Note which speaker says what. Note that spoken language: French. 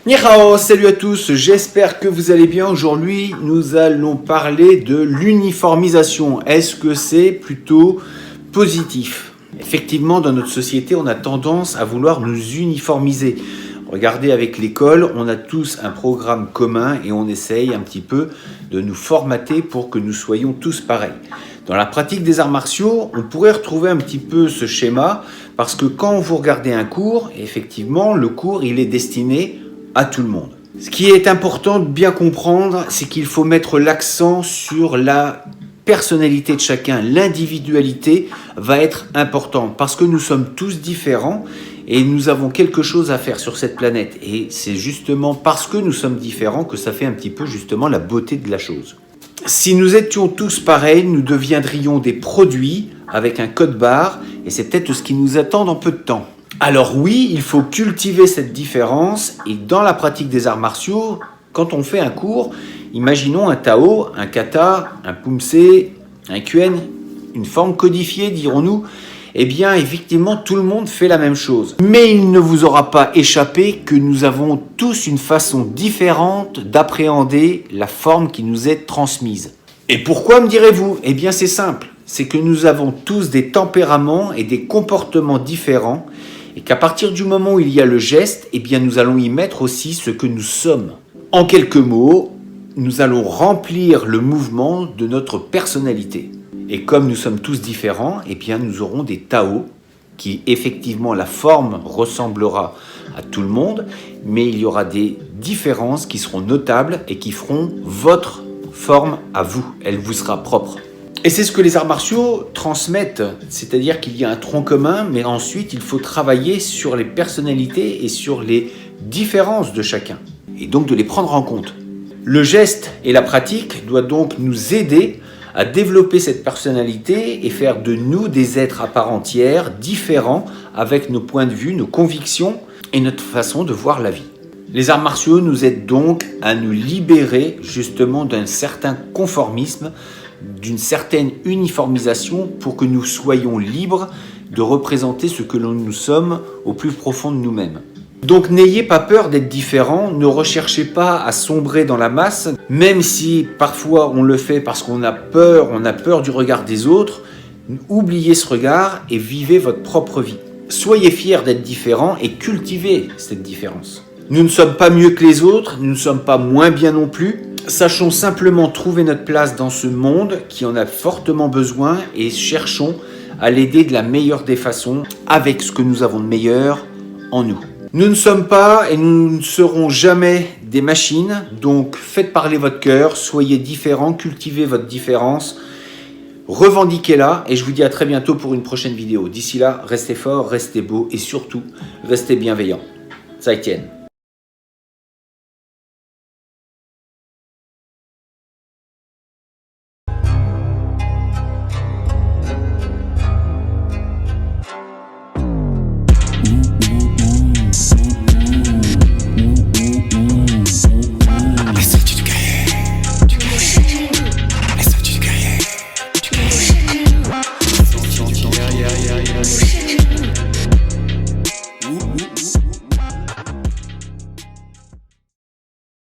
Speaker 1: Ni hao, salut à tous, j'espère que vous allez bien. Aujourd'hui, nous allons parler de l'uniformisation. Est-ce que c'est plutôt positif? Effectivement, dans notre société, on a tendance à vouloir nous uniformiser. Regardez avec l'école, on a tous un programme commun et on essaye un petit peu de nous formater pour que nous soyons tous pareils. Dans la pratique des arts martiaux, on pourrait retrouver un petit peu ce schéma parce que quand vous regardez un cours, effectivement, le cours, il est destiné à tout le monde. Ce qui est important de bien comprendre, c'est qu'il faut mettre l'accent sur la personnalité de chacun. L'individualité va être importante parce que nous sommes tous différents et nous avons quelque chose à faire sur cette planète. Et c'est justement parce que nous sommes différents que ça fait un petit peu justement la beauté de la chose. Si nous étions tous pareils, nous deviendrions des produits avec un code barre et c'est peut-être ce qui nous attend dans peu de temps. Alors oui, il faut cultiver cette différence et dans la pratique des arts martiaux, quand on fait un cours, imaginons un Tao, un Kata, un Pumse, un Kuen, une forme codifiée dirons-nous, eh bien effectivement tout le monde fait la même chose. Mais il ne vous aura pas échappé que nous avons tous une façon différente d'appréhender la forme qui nous est transmise. Et pourquoi me direz-vous? Eh bien c'est simple, c'est que nous avons tous des tempéraments et des comportements différents et qu'à partir du moment où il y a le geste, eh bien nous allons y mettre aussi ce que nous sommes. En quelques mots, nous allons remplir le mouvement de notre personnalité. Et comme nous sommes tous différents, eh bien nous aurons des Tao qui effectivement la forme ressemblera à tout le monde, mais il y aura des différences qui seront notables et qui feront votre forme à vous. Elle vous sera propre. Et c'est ce que les arts martiaux transmettent, c'est-à-dire qu'il y a un tronc commun, mais ensuite il faut travailler sur les personnalités et sur les différences de chacun, et donc de les prendre en compte. Le geste et la pratique doivent donc nous aider à développer cette personnalité et faire de nous des êtres à part entière, différents, avec nos points de vue, nos convictions et notre façon de voir la vie. Les arts martiaux nous aident donc à nous libérer justement d'un certain conformisme, d'une certaine uniformisation pour que nous soyons libres de représenter ce que nous sommes au plus profond de nous-mêmes. Donc n'ayez pas peur d'être différent, ne recherchez pas à sombrer dans la masse, même si parfois on le fait parce qu'on a peur du regard des autres, oubliez ce regard et vivez votre propre vie. Soyez fiers d'être différents et cultivez cette différence. Nous ne sommes pas mieux que les autres, nous ne sommes pas moins bien non plus. Sachons simplement trouver notre place dans ce monde qui en a fortement besoin et cherchons à l'aider de la meilleure des façons avec ce que nous avons de meilleur en nous. Nous ne sommes pas et nous ne serons jamais des machines, donc faites parler votre cœur, soyez différents, cultivez votre différence, revendiquez-la et je vous dis à très bientôt pour une prochaine vidéo. D'ici là, restez forts, restez beaux et surtout, restez bizaïtian.